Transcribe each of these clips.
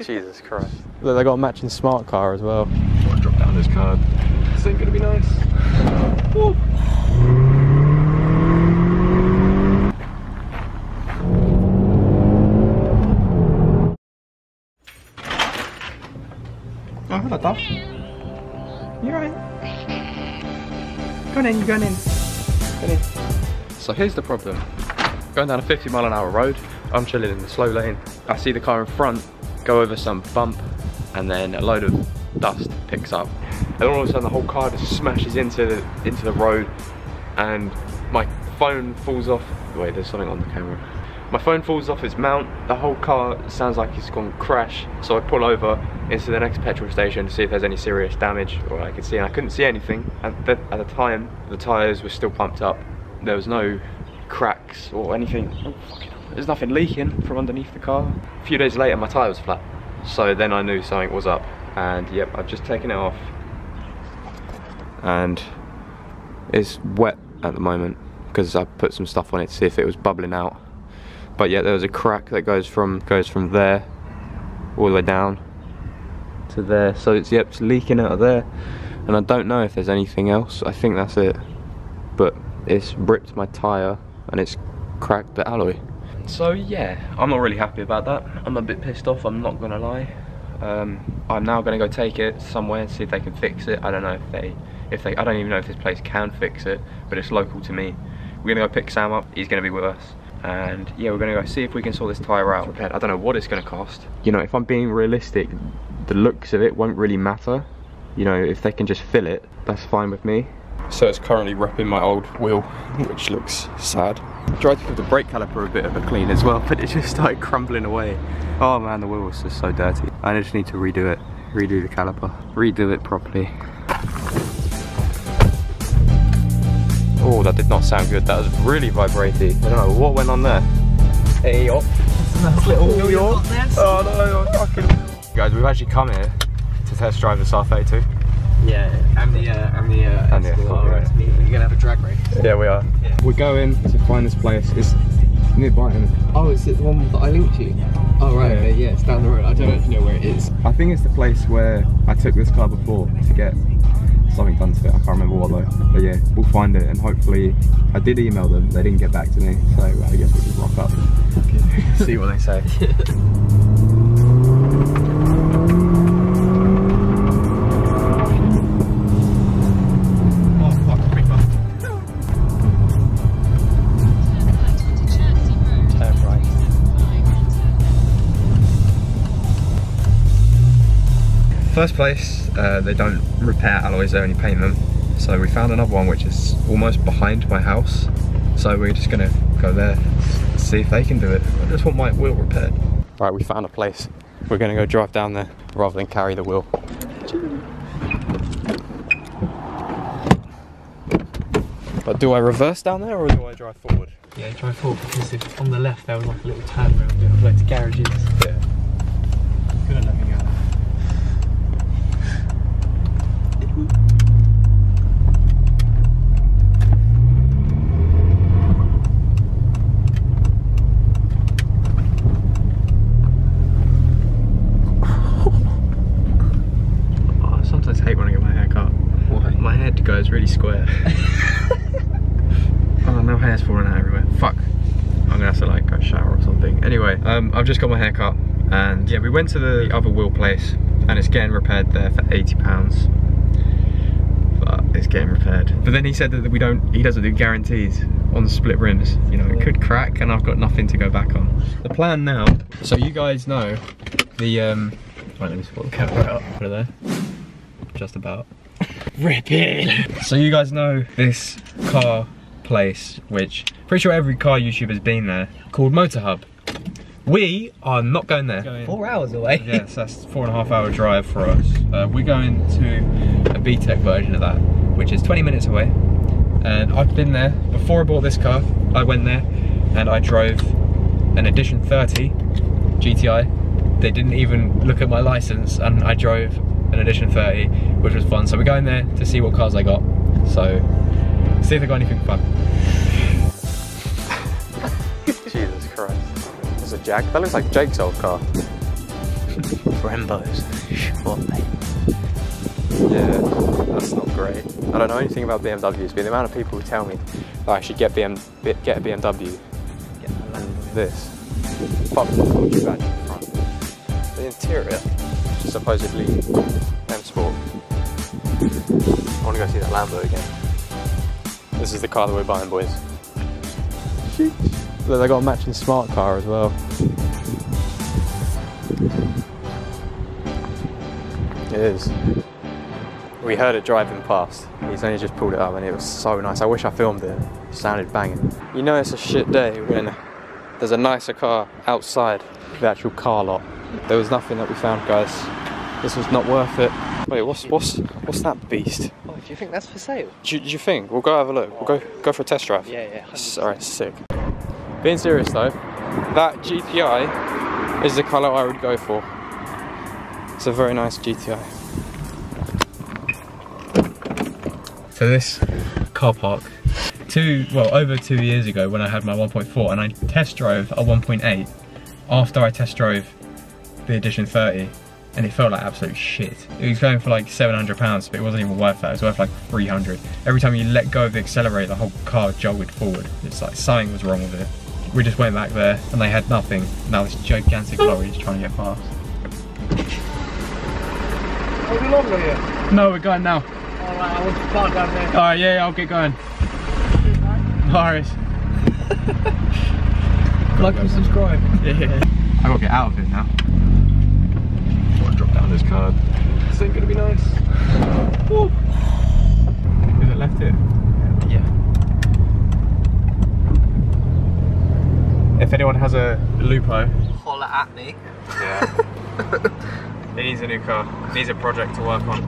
Jesus Christ. Look, they got a matching smart car as well. I'll drop down this card. This ain't gonna be nice. Woo. Oh, hello, Dove. You alright? Go on in, go on in. Go on in. So here's the problem. Going down a 50-mile-an-hour road, I'm chilling in the slow lane. I see the car in front go over some bump, and then a load of dust picks up. And all of a sudden the whole car just smashes into the road, and my phone falls off. Wait, there's something on the camera. My phone falls off its mount, the whole car sounds like it's gone crash, so I pull over into the next petrol station to see if there's any serious damage, or I could see, and I couldn't see anything. At the time, the tyres were still pumped up. There was no cracks or anything. Oh, fucking hell. There's nothing leaking from underneath the car. A few days later, my tyre was flat, so then I knew something was up, and yep, I've just taken it off, and it's wet at the moment because I put some stuff on it to see if it was bubbling out. But yeah, there was a crack that goes from there all the way down to there. So it's, yep, it's leaking out of there. And I don't know if there's anything else. I think that's it. But it's ripped my tyre and it's cracked the alloy. So yeah, I'm not really happy about that. I'm a bit pissed off, I'm not gonna lie. I'm now gonna go take it somewhere and see if they can fix it. I don't know if they I don't even know if this place can fix it, but it's local to me. We're gonna go pick Sam up, he's gonna be with us. And yeah, we're gonna go see if we can sort this tyre out. I don't know what it's gonna cost. You know, if I'm being realistic, the looks of it won't really matter. You know, if they can just fill it, that's fine with me. So it's currently repping my old wheel, which looks sad. I tried to give the brake caliper a bit of a clean as well, but it just started crumbling away. Oh man, the wheel was just so dirty. I just need to redo it, redo the caliper, redo it properly. Oh, that did not sound good. That was really vibrating. I don't know what went on there. Hey, up. Nice little wheel you got there. Oh no, fucking. Guys, we've actually come here to test drive the R32. Yeah, and the Escalade. Right. You're gonna have a drag race. Yeah, we are. Yeah. We're going to find this place. It's nearby, isn't it? Oh, is it the one that I linked you? Oh right, okay, yeah, it's down the road. I don't actually know where it is. I think it's the place where I took this car before to get something done to it. I can't remember what though. But yeah, we'll find it, and hopefully, I did email them. They didn't get back to me, so I guess we'll just rock up. Okay. See what they say. First place, they don't repair alloys, they only paint them. So we found another one which is almost behind my house. So we're just gonna go there, see if they can do it. I just want my wheel repaired. Right, we found a place. We're gonna go drive down there rather than carry the wheel. But do I reverse down there or do I drive forward? Yeah, drive forward, because if on the left there was like a little turn around with loads of garages. Yeah. Couldn't let me go. Goes really square. Oh, no hair's falling out everywhere. Fuck. I'm gonna have to like go shower or something. Anyway, I've just got my hair cut, and yeah, we went to the other wheel place, and it's getting repaired there for £80. But it's getting repaired. But then he said that he doesn't do guarantees on the split rims. You know, it could crack, and I've got nothing to go back on. The plan now. So you guys know the right, let me put the camera up. Put it there. Just about. Rip it! So you guys know this car place, which pretty sure every car YouTuber's been there, called Motor Hub. We are not going there. 4 hours away. Yes, that's 4.5 hour drive for us. We're going to a BTEC version of that, which is 20 minutes away. And I've been there, before I bought this car, I went there and I drove an Edition 30 GTI. They didn't even look at my license, and I drove an Edition 30, which was fun. So we're going there to see what cars they got. So, see if they got anything fun. Jesus Christ. There's a Jag. That looks like Jake's old car. Brembos, surely. Yeah, that's not great. I don't know anything about BMWs, but the amount of people who tell me that I should get a BMW, and this. Apart from the Fortune badge in front. The interior, supposedly M Sport. I want to go see that Lambo again. This is the car that we're buying, boys. Look, they got a matching smart car as well. It is. We heard it driving past. He's only just pulled it up and it was so nice. I wish I filmed it. It sounded banging. You know it's a shit day when there's a nicer car outside the actual car lot. There was nothing that we found, guys. This was not worth it. Wait, what's that beast? Oh, do you think that's for sale? Do you think? We'll go have a look. We'll go for a test drive. Yeah. Alright, sick. Being serious though, that GTI is the colour I would go for. It's a very nice GTI. So this car park, over 2 years ago when I had my 1.4 and I test drove a 1.8 after I test drove the Edition 30 and it felt like absolute shit. It was going for like £700, but it wasn't even worth that. It was worth like 300. Every time you let go of the accelerator, the whole car jolted forward. It's like something was wrong with it. We just went back there and they had nothing. Now this gigantic lorry is trying to get past. Are we longer here? No, we're going now. Alright, I want to park down there. Alright, yeah, I'll get going. Alright. Like and subscribe. Yeah. I gotta get out of here now. Gotta drop down this card. This ain't gonna be nice. Woo. Is it left here? Yeah. If anyone has a Lupo, Holler at me. yeah. It needs a new car. It needs a project to work on.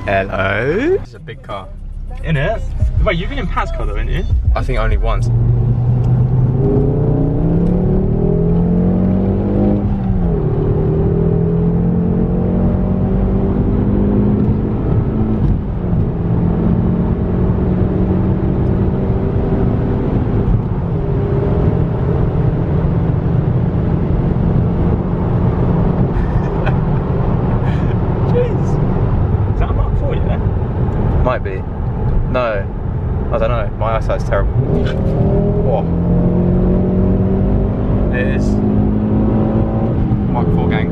Hello? This is a big car. In it? Wait, you've been in Pat's car though, haven't you? I think only once. Might be. No. I don't know. My eyesight's terrible. Whoa. It is. Mark 4 gang.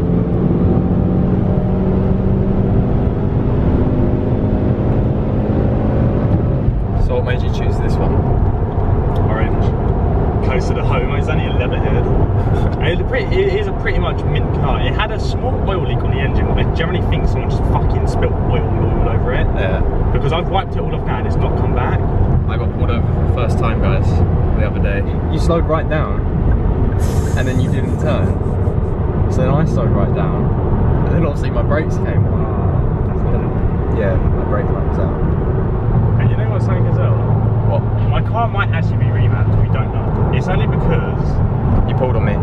So what made you choose this one? Orange. Closer to home. It's only a leatherhead. It is a pretty much mint car. It had a small oil leak on the engine. I generally think someone just fucking spilled oil all over it. Yeah. Because I've wiped it all off now and it's not come back. I got pulled over for the first time, guys, the other day. You slowed right down, and then you didn't turn. So then I slowed right down, and then obviously my brakes came on. Yeah, my brake light was out. And you know what's something as well? What? My car might actually be revamped, we don't know. It's only because... You pulled on me.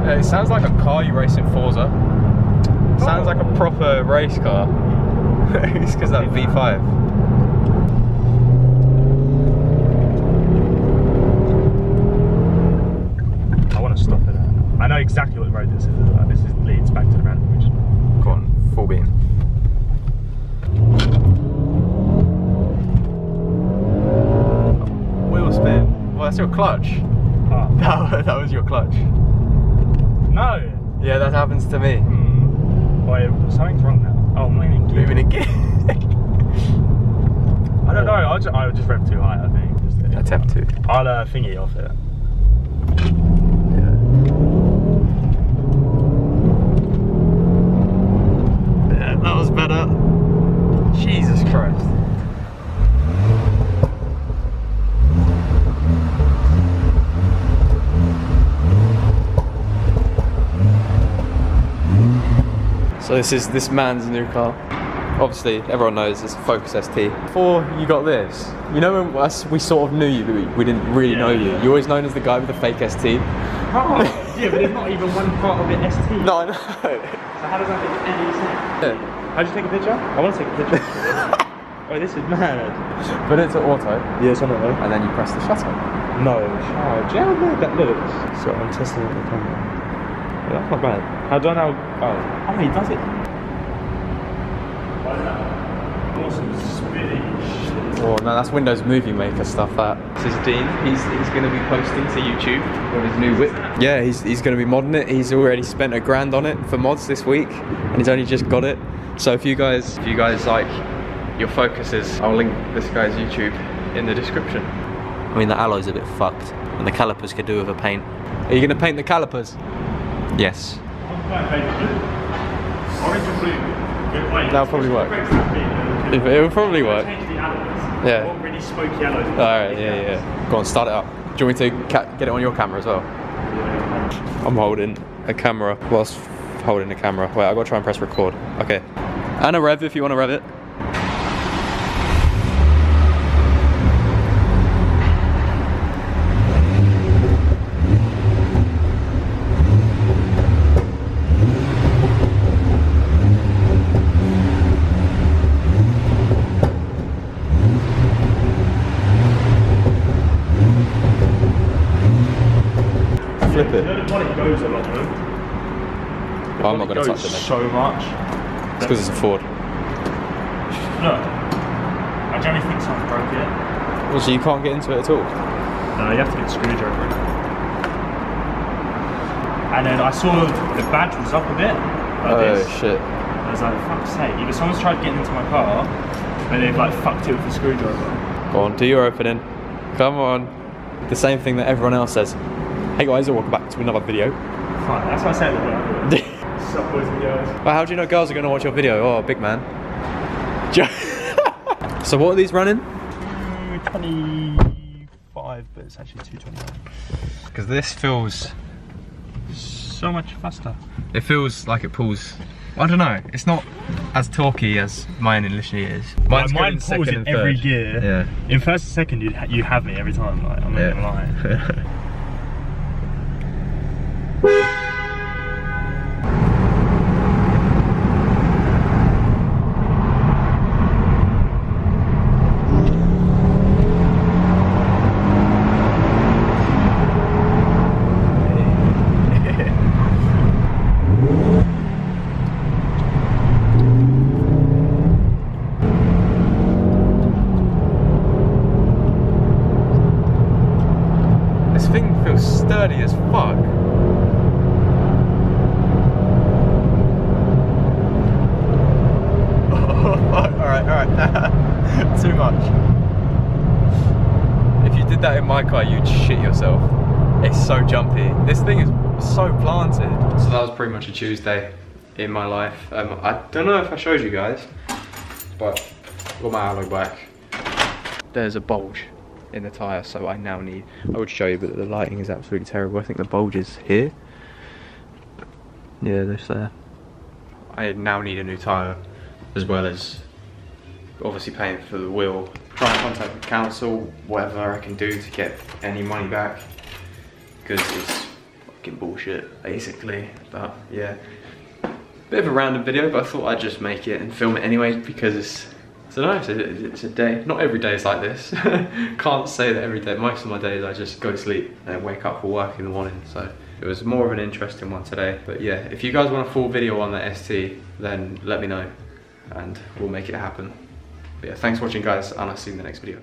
It sounds like a car you race in Forza. Sounds like a proper race car. It's because that V5. I want to stop at that. I know exactly what road this is. This leads back to the random region. Go on, full beam. Wheel spin. Well, that's your clutch. Oh. That was your clutch. No! Yeah, that happens to me. Wait, something's wrong now. Oh, I'm moving gear. Moving again. I don't know, I just rev too high, I think. Attempt to. I'll thingy off it. Yeah, that was better. Jesus Christ. So this man's new car. Obviously, everyone knows it's a Focus ST. Before you got this, you know when we sort of knew you, but we didn't really know you. You're always known as the guy with the fake ST. Oh, yeah, but there's not even one part of it ST. No, I know. So how does that make any sense? Yeah. How'd you take a picture? I want to take a picture. Oh, this is mad. Put it to auto, Yeah, it's on it though. and then you press the shutter. No, charge. Yeah, how weird that looks. So I'm testing it with the camera. Yeah, that's not bad. How do I now? Oh, he does it. Oh no, that's Windows Movie Maker stuff. That. This is Dean. He's going to be posting to YouTube with his new whip. Yeah, he's going to be modding it. He's already spent $1,000 on it for mods this week, and he's only just got it. So if you guys like your focuses, I'll link this guy's YouTube in the description. I mean, the alloy's a bit fucked, and the calipers could do with a paint. Are you going to paint the calipers? Yes. Orange and blue. That'll probably work. It will probably work. Yeah. What really smoky yellow. Alright, yeah. Go on, start it up. Do you want me to get it on your camera as well? Yeah. I'm holding a camera whilst holding the camera. Wait, I've got to try and press record. Okay. And a rev if you want to rev it. Flip it. You know the bonnet goes a lot though? Oh, I'm not going to touch it then. So much. It's because it's a Ford. Look. I generally think someone broke it. Well, so you can't get into it at all? No, you have to get the screwdriver in. And then I saw the badge was up a bit. Like this. Shit. I was like, fuck's sake. Either someone's tried getting into my car, and they've like fucked it with the screwdriver. Go on, do your opening. Come on. The same thing that everyone else says. Hey guys, welcome back to another video. Fine, that's what I said. Sup boys and girls. Well, how do you know girls are going to watch your video? Oh, big man. So what are these running? 225, but it's actually 229. Because this feels... So much faster. It feels like it pulls... I don't know, it's not as torquey as mine initially is. Mine pulls in every gear. Yeah. In first and second, you have me every time. Like, I'm not gonna lie. This thing feels sturdy as fuck. Alright. Too much. If you did that in my car, you'd shit yourself. It's so jumpy. This thing is so planted. So that was pretty much a Tuesday in my life. I don't know if I showed you guys, but I got my alloy back. There's a bulge in the tyre, so I now need, I would show you, but the lighting is absolutely terrible. I think the bulge is here. Yeah, this there. I now need a new tyre, as well as obviously paying for the wheel. Try and contact the council, whatever I can do to get any money back, because it's fucking bullshit, basically. But yeah, bit of a random video, but I thought I'd just make it and film it anyway, because it's a day. Not every day is like this. Can't say that every day. Most of my days I just go to sleep and wake up for work in the morning. So it was more of an interesting one today. But yeah, if you guys want a full video on the ST, then let me know and we'll make it happen. But yeah, thanks for watching guys, and I'll see you in the next video.